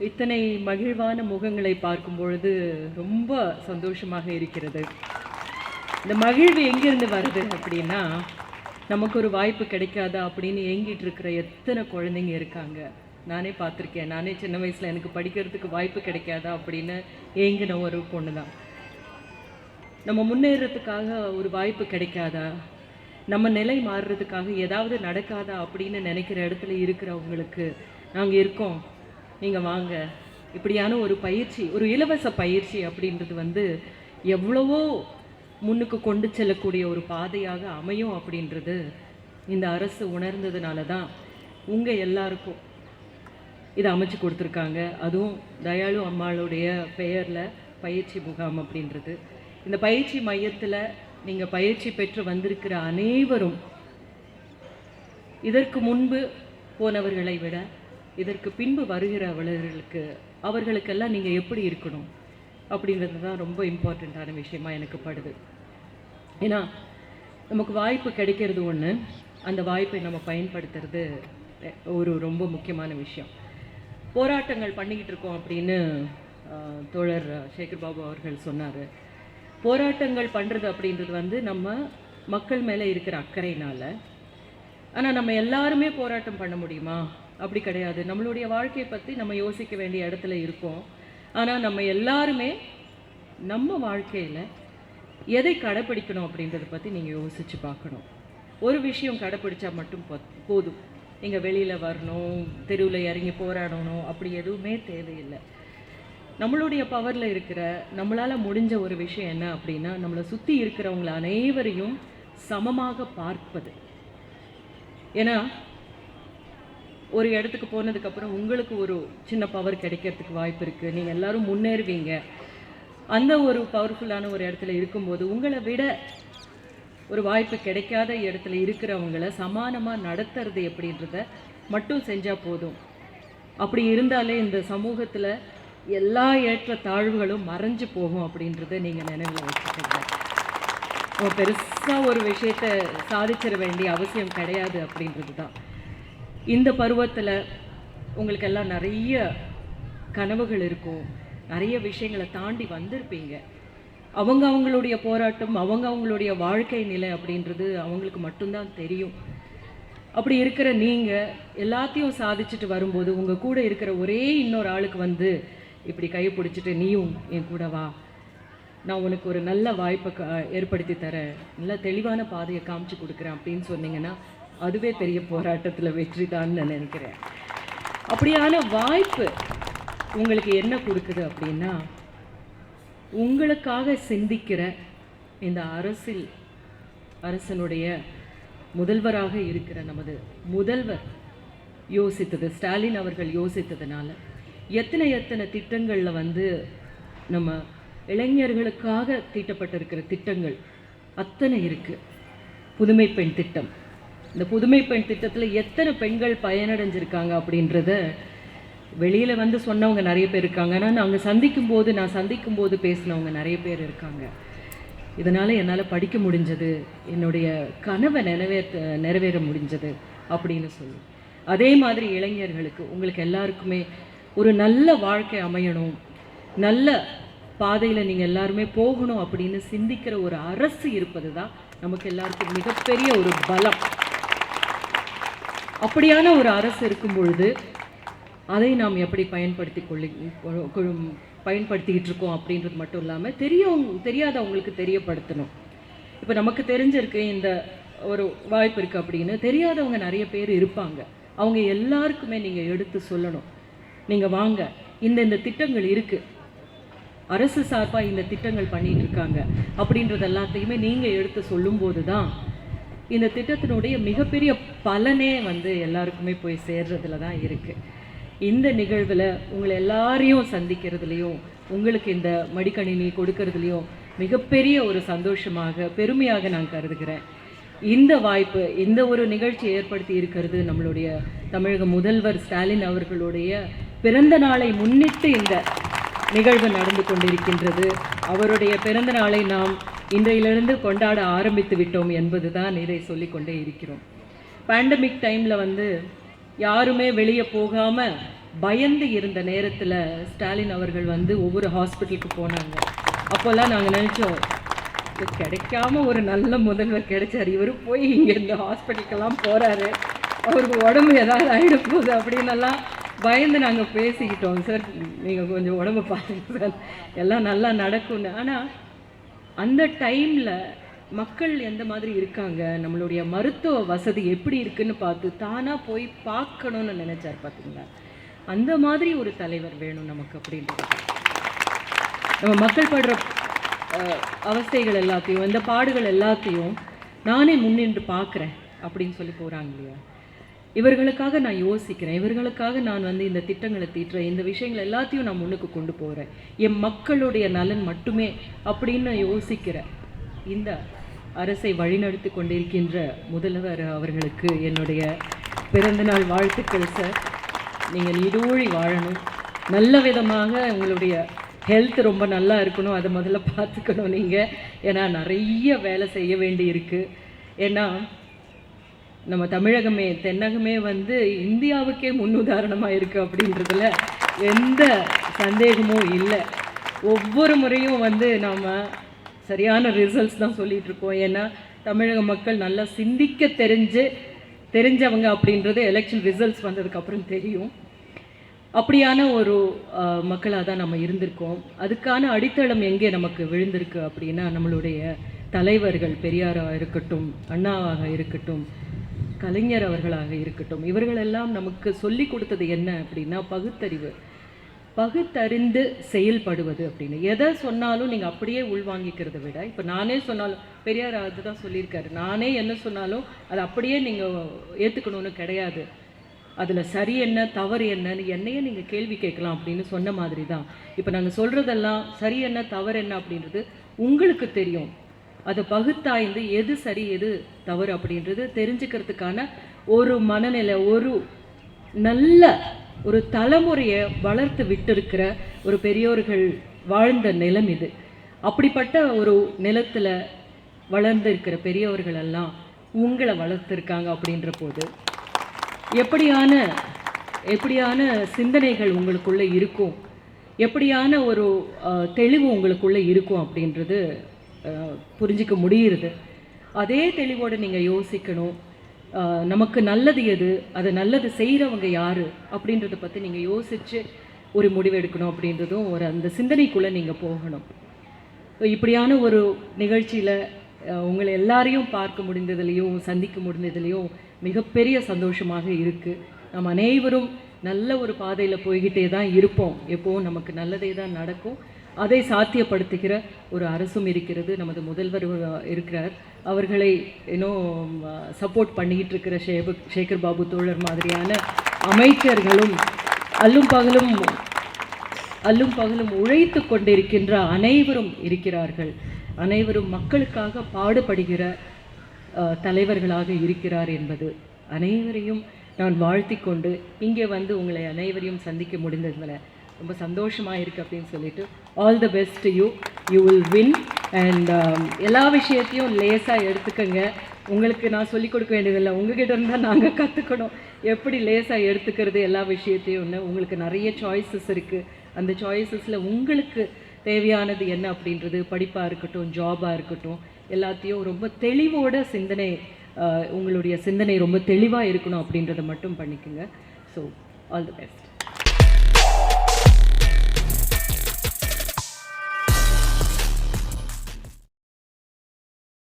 இத்தனை மகிழ்வான முகங்களை பார்க்கும் பொழுது ரொம்ப சந்தோஷமாக இருக்கிறது. இந்த மகிழ்வு எங்கிருந்து வருது அப்படின்னா, நமக்கு ஒரு வாய்ப்பு கிடைக்காதா அப்படின்னு ஏங்கிட்டு இருக்கிற எத்தனை குழந்தைங்க இருக்காங்க. நானே பார்த்துருக்கேன். நானே சின்ன வயசில் எனக்கு படிக்கிறதுக்கு வாய்ப்பு கிடைக்காதா அப்படின்னு ஏங்கின ஒரு பொண்ணு தான். நம்ம முன்னேறதுக்காக ஒரு வாய்ப்பு கிடைக்காதா, நம்ம நிலை மாறுறதுக்காக ஏதாவது நடக்காதா அப்படின்னு நினைக்கிற இடத்துல இருக்கிறவங்களுக்கு நாங்கள் இருக்கோம், நீங்கள் வாங்க. இப்படியான ஒரு பயிற்சி, ஒரு இலவச பயிற்சி அப்படின்றது எவ்வளவோ முன்னுக்கு கொண்டு செல்லக்கூடிய ஒரு பாதையாக அமையும் அப்படின்றது இந்த அரசு உணர்ந்ததுனால தான் உங்கள் எல்லாருக்கும் இதை அமைச்சு கொடுத்துருக்காங்க. அதுவும் தயாளு அம்மாளுடைய பெயரில் பயிற்சி முகாம் அப்படின்றது. இந்த பயிற்சி மையத்தில் நீங்கள் பயிற்சி பெற்று வந்திருக்கிற அனைவரும் இதற்கு முன்பு போனவர்களை விட இதற்கு பின்பு அவர்களுக்கெல்லாம் நீங்கள் எப்படி இருக்கணும் அப்படின்றது தான் ரொம்ப இம்பார்ட்டண்ட்டான விஷயமா எனக்கு படுது. ஏன்னா நமக்கு வாய்ப்பு கிடைக்கிறது ஒன்று, அந்த வாய்ப்பை நம்ம பயன்படுத்துறது ஒரு ரொம்ப முக்கியமான விஷயம். போராட்டங்கள் பண்ணிக்கிட்டு இருக்கோம் அப்படின்னு தோழர் சேகர் பாபு அவர்கள் சொன்னார். போராட்டங்கள் பண்ணுறது அப்படின்றது நம்ம மக்கள் மேலே இருக்கிற அக்கறையினால். ஆனால் நம்ம எல்லாருமே போராட்டம் பண்ண முடியுமா? அப்படி கிடையாது. நம்மளுடைய வாழ்க்கையை பற்றி நம்ம யோசிக்க வேண்டிய இடத்துல இருக்கோம். ஆனால் நம்ம எல்லாருமே நம்ம வாழ்க்கையில் எதை கடைப்பிடிக்கணும் அப்படின்றத பற்றி நீங்கள் யோசித்து பார்க்கணும். ஒரு விஷயம் கடைப்பிடிச்சா மட்டும் போதும். நீங்கள் வெளியில் வரணும், தெருவில் இறங்கி போராடணும், அப்படி எதுவுமே தேவையில்லை. நம்மளுடைய பவரில் இருக்கிற நம்மளால் முடிஞ்ச ஒரு விஷயம் என்ன அப்படின்னா, நம்மளை சுற்றி இருக்கிறவங்கள அனைவரையும் சமமாக பார்ப்பது. ஏன்னா ஒரு இடத்துக்கு போனதுக்கப்புறம் உங்களுக்கு ஒரு சின்ன பவர் கிடைக்கிறதுக்கு வாய்ப்பு இருக்குது, நீங்கள் எல்லோரும் முன்னேறுவீங்க. அந்த ஒரு பவர்ஃபுல்லான ஒரு இடத்துல இருக்கும்போது உங்களை விட ஒரு வாய்ப்பு கிடைக்காத இடத்துல இருக்கிறவங்கள சமானமாக நடத்துறது எப்படின்றத மட்டும் செஞ்சால் போதும். அப்படி இருந்தாலே இந்த சமூகத்தில் எல்லா ஏற்ற தாழ்வுகளும் மறைஞ்சு போகும் அப்படின்றத நீங்கள் நினைவில் வச்சுக்கோங்க. பெருசாக ஒரு விஷயத்தை சாதிச்சிட வேண்டிய அவசியம் கிடையாது அப்படின்றது தான். இந்த பருவத்தில் உங்களுக்கெல்லாம் நிறைய கனவுகள் இருக்கும், நிறைய விஷயங்களை தாண்டி வந்திருப்பீங்க. அவங்களுடைய போராட்டம், அவங்களுடைய வாழ்க்கை நிலை அப்படின்றது அவங்களுக்கு மட்டும்தான் தெரியும். அப்படி இருக்கிற நீங்கள் எல்லாத்தையும் சாதிச்சுட்டு வரும்போது உங்கள் கூட இருக்கிற ஒரே இன்னொரு ஆளுக்கு இப்படி கையை பிடிச்சிட்டு நீயும் என் கூட வா, நான் உனக்கு ஒரு நல்ல வாய்ப்பை ஏற்படுத்தி தரேன், நல்ல தெளிவான பாதையை காமிச்சு கொடுக்குறேன் அப்படின்னு சொன்னீங்கன்னா அதுவே பெரிய போராட்டத்தில் வெற்றி தான் நான் நினைக்கிறேன். அப்படியான வாய்ப்பு உங்களுக்கு என்ன கொடுக்குது அப்படின்னா, உங்களுக்காக சிந்திக்கிற இந்த அரசனுடைய முதல்வராக இருக்கிற நமது முதல்வர் யோசித்தது, ஸ்டாலின் அவர்கள் யோசித்ததுனால எத்தனை திட்டங்களில் நம்ம இளைஞர்களுக்காக தீட்டப்பட்டிருக்கிற திட்டங்கள் அத்தனை இருக்குது. புதுமை பெண் திட்டம், இந்த புதுமை பெண் திட்டத்தில் எத்தனை பெண்கள் பயனடைஞ்சிருக்காங்க அப்படின்றத வெளியில் சொன்னவங்க நிறைய பேர் இருக்காங்க. ஆனால் நான் சந்திக்கும் போது பேசினவங்க நிறைய பேர் இருக்காங்க. இதனால் என்னால் படிக்க முடிஞ்சது, என்னுடைய கனவை நிறைவேற முடிஞ்சது அப்படின்னு சொல்லி. அதே மாதிரி இளைஞர்களுக்கு உங்களுக்கு எல்லாருக்குமே ஒரு நல்ல வாழ்க்கை அமையணும், நல்ல பாதையில் நீங்கள் எல்லாருமே போகணும் அப்படின்னு சிந்திக்கிற ஒரு அரசு இருப்பது தான் நமக்கு எல்லாருக்கும் மிகப்பெரிய ஒரு பலம். அப்படியான ஒரு அரசு இருக்கும் பொழுது அதை நாம் எப்படி பயன்படுத்திக்கிட்டு இருக்கோம் அப்படின்றது மட்டும் இல்லாமல் தெரியாதவங்களுக்கு தெரியப்படுத்தணும். இப்போ நமக்கு தெரிஞ்சிருக்கு இந்த ஒரு வாய்ப்பு இருக்குது அப்படின்னு, தெரியாதவங்க நிறைய பேர் இருப்பாங்க. அவங்க எல்லாருக்குமே நீங்கள் எடுத்து சொல்லணும், நீங்கள் வாங்க, இந்த திட்டங்கள் இருக்குது, அரசு சார்பாக இந்த திட்டங்கள் பண்ணிட்டு இருக்காங்க அப்படின்றது எல்லாத்தையுமே நீங்கள் எடுத்து சொல்லும்போது தான் இந்த திட்டத்தினுடைய மிகப்பெரிய பலனே எல்லாருக்குமே போய் சேர்றதுல தான் இருக்குது. இந்த நிகழ்வில் உங்களை எல்லாரையும் சந்திக்கிறதுலையும் உங்களுக்கு இந்த மடிக்கணினி கொடுக்கறதுலையும் மிகப்பெரிய ஒரு சந்தோஷமாக பெருமையாக நான் கருதுகிறேன். இந்த வாய்ப்பு, இந்த ஒரு நிகழ்ச்சி ஏற்படுத்தி இருக்கிறது நம்மளுடைய தமிழக முதல்வர் ஸ்டாலின் அவர்களுடைய பிறந்த நாளை முன்னிட்டு இந்த நிகழ்வு நடந்து கொண்டிருக்கின்றது. அவருடைய பிறந்த நாளை நாம் இன்றையிலிருந்து கொண்டாட ஆரம்பித்து விட்டோம் என்பது தான் இதை சொல்லிக்கொண்டே இருக்கிறோம். பேண்டமிக் டைமில் யாருமே வெளியே போகாமல் பயந்து இருந்த நேரத்தில் ஸ்டாலின் அவர்கள் வந்து ஒவ்வொரு ஹாஸ்பிட்டலுக்கு போனாங்க. அப்போல்லாம் நாங்கள் நினச்சோம், கிடைக்காம ஒரு நல்ல முதல்வர் கிடைச்சார், இவர் போய் இங்கே இந்த ஹாஸ்பிட்டலுக்கெல்லாம் போகிறாரு, அவருக்கு உடம்பு ஏதாவது ஆகிட போகுது அப்படின்னெல்லாம் பயந்து நாங்கள் பேசிக்கிட்டோம். சார் நீங்கள் கொஞ்சம் உடம்பு பார்த்துங்க சார், எல்லாம் நல்லா நடக்கும்னு. ஆனால் அந்த டைமில் மக்கள் எந்த மாதிரி இருக்காங்க, நம்மளுடைய மருத்துவ வசதி எப்படி இருக்குன்னு பார்த்து தானாக போய் பார்க்கணுன்னு நினச்சார் பார்த்தீங்களா. அந்த மாதிரி ஒரு தலைவர் வேணும் நமக்கு அப்படின்றது. நம்ம மக்கள் படுற அவஸ்தைகள் எல்லாத்தையும், இந்த பாடுகள் எல்லாத்தையும் நானே முன்னின்று பார்க்குறேன் அப்படின்னு சொல்லி போகிறாங்க இல்லையா. இவர்களுக்காக நான் யோசிக்கிறேன், இவர்களுக்காக நான் வந்து இந்த திட்டங்களை தீட்டுறேன், இந்த விஷயங்கள் எல்லாத்தையும் நான் முன்னுக்கு கொண்டு போகிறேன், என் மக்களுடைய நலன் மட்டுமே அப்படின்னு யோசிக்கிறேன். இந்த அரசை வழிநடத்தி கொண்டிருக்கின்ற முதல்வர் அவர்களுக்கு என்னுடைய பிறந்தநாள் வாழ்த்துக்கள் சார். நீங்கள் நீடூழி வாழணும், நல்ல விதமாக உங்களுடைய ஹெல்த் ரொம்ப நல்லா இருக்கணும், அதை முதல்ல பார்த்துக்கணும் நீங்கள். ஏன்னா நிறைய வேலை செய்ய வேண்டி இருக்குது. ஏன்னா நம்ம தமிழகமே தென்னகமே வந்து இந்தியாவுக்கே முன்னுதாரணமாக இருக்குது அப்படின்றதுல எந்த சந்தேகமும் இல்லை. ஒவ்வொரு முறையும் வந்து நாம் சரியான ரிசல்ட்ஸ் தான் சொல்லிகிட்ருக்கோம். ஏன்னா தமிழக மக்கள் நல்லா சிந்திக்க தெரிஞ்சவங்க அப்படின்றது எலெக்ஷன் ரிசல்ட்ஸ் வந்ததுக்கப்புறம் தெரியும். அப்படியான ஒரு மக்களாக தான் நம்ம இருந்திருக்கோம். அதுக்கான அடித்தளம் எங்கே நமக்கு விழுந்திருக்கு அப்படின்னா, நம்மளுடைய தலைவர்கள் பெரியாராக இருக்கட்டும், அண்ணாவாக இருக்கட்டும், கலைஞர் அவர்களாக இருக்கட்டும், இவர்களெல்லாம் நமக்கு சொல்லி கொடுத்தது என்ன அப்படின்னா பகுத்தறிவு, பகுத்தறிந்து செயல்படுவது அப்படின்னு. எதை சொன்னாலும் நீங்கள் அப்படியே உள்வாங்கிக்கிறத விட, இப்போ நானே சொன்னாலும் பெரியார் அதுதான் சொல்லியிருக்காரு, நானே என்ன சொன்னாலும் அதை அப்படியே நீங்கள் ஏற்றுக்கணும்னு கிடையாது, அதில் சரி என்ன தவறு என்னன்னு என்னையே நீங்கள் கேள்வி கேட்கலாம் அப்படின்னு சொன்ன மாதிரி தான். இப்போ நாங்கள் சொல்கிறதெல்லாம் சரி என்ன தவறு என்ன அப்படின்றது உங்களுக்கு தெரியும். அதை பகுத்தாய்ந்து எது சரி எது தவறு அப்படின்றது தெரிஞ்சுக்கிறதுக்கான ஒரு மனநிலை, ஒரு நல்ல ஒரு தலைமுறையை வளர்த்து விட்டிருக்கிற ஒரு பெரியோர்கள் வாழ்ந்த நிலம் இது. அப்படிப்பட்ட ஒரு நிலத்தில் வளர்ந்திருக்கிற பெரியவர்களெல்லாம் உங்களை வளர்த்துருக்காங்க அப்படின்ற போது எப்படியான சிந்தனைகள் உங்களுக்குள்ளே இருக்கும், எப்படியான ஒரு தெளிவு உங்களுக்குள்ளே இருக்கும் அப்படின்றது புரிஞ்சிக்க முடியுது. அதே தெளிவோடு நீங்கள் யோசிக்கணும், நமக்கு நல்லது எது, அதை நல்லது செய்கிறவங்க யார் அப்படின்றத பற்றி நீங்கள் யோசித்து ஒரு முடிவு எடுக்கணும் அப்படின்றதும் ஒரு அந்த சிந்தனைக்குள்ளே நீங்கள் போகணும். இப்படியான ஒரு நிகழ்ச்சியில் உங்களை எல்லாரையும் பார்க்க முடிந்ததுலேயும் சந்திக்க முடிந்ததுலேயும் மிகப்பெரிய சந்தோஷமாக இருக்குது. நம்ம அனைவரும் நல்ல ஒரு பாதையில் போய்கிட்டே தான் இருப்போம், எப்போவும் நமக்கு நல்லதே தான் நடக்கும். அதை சாத்தியப்படுத்துகிற ஒரு அரசும் இருக்கிறது, நமது முதல்வர் இருக்கிறார், அவர்களை இன்னும் சப்போர்ட் பண்ணிக்கிட்டு இருக்கிற சேகர் பாபு தோழர் மாதிரியான அமைச்சர்களும் அல்லும் பகலும் உழைத்து கொண்டிருக்கின்ற அனைவரும் இருக்கிறார்கள். அனைவரும் மக்களுக்காக பாடுபடுகிற தலைவர்களாக இருக்கிறார் என்பது அனைவரையும் நான் வாழ்த்தி கொண்டு இங்கே வந்து உங்களை அனைவரையும் சந்திக்க முடிந்ததில் ரொம்ப சந்தோஷமாக இருக்குது அப்படின்னு சொல்லிட்டு all the best you will win. And எல்லா விஷயத்தையும் லேசாக எடுத்துக்கங்க. உங்களுக்கு நான் சொல்லிக் கொடுக்க வேண்டியதில்லை, உங்ககிட்ட இருந்தால் நாங்கள் கற்றுக்கணும் எப்படி லேசாக எடுத்துக்கிறது எல்லா விஷயத்தையும். ஒன்று உங்களுக்கு நிறைய சாய்ஸஸ் இருக்குது, அந்த சாய்ஸஸில் உங்களுக்கு தேவையானது என்ன அப்படின்றது, படிப்பாக இருக்கட்டும் ஜாபாக இருக்கட்டும், எல்லாத்தையும் ரொம்ப தெளிவோட சிந்தனை, உங்களுடைய சிந்தனை ரொம்ப தெளிவாக இருக்கணும் அப்படின்றத மட்டும் பண்ணிக்கோங்க. So all the best.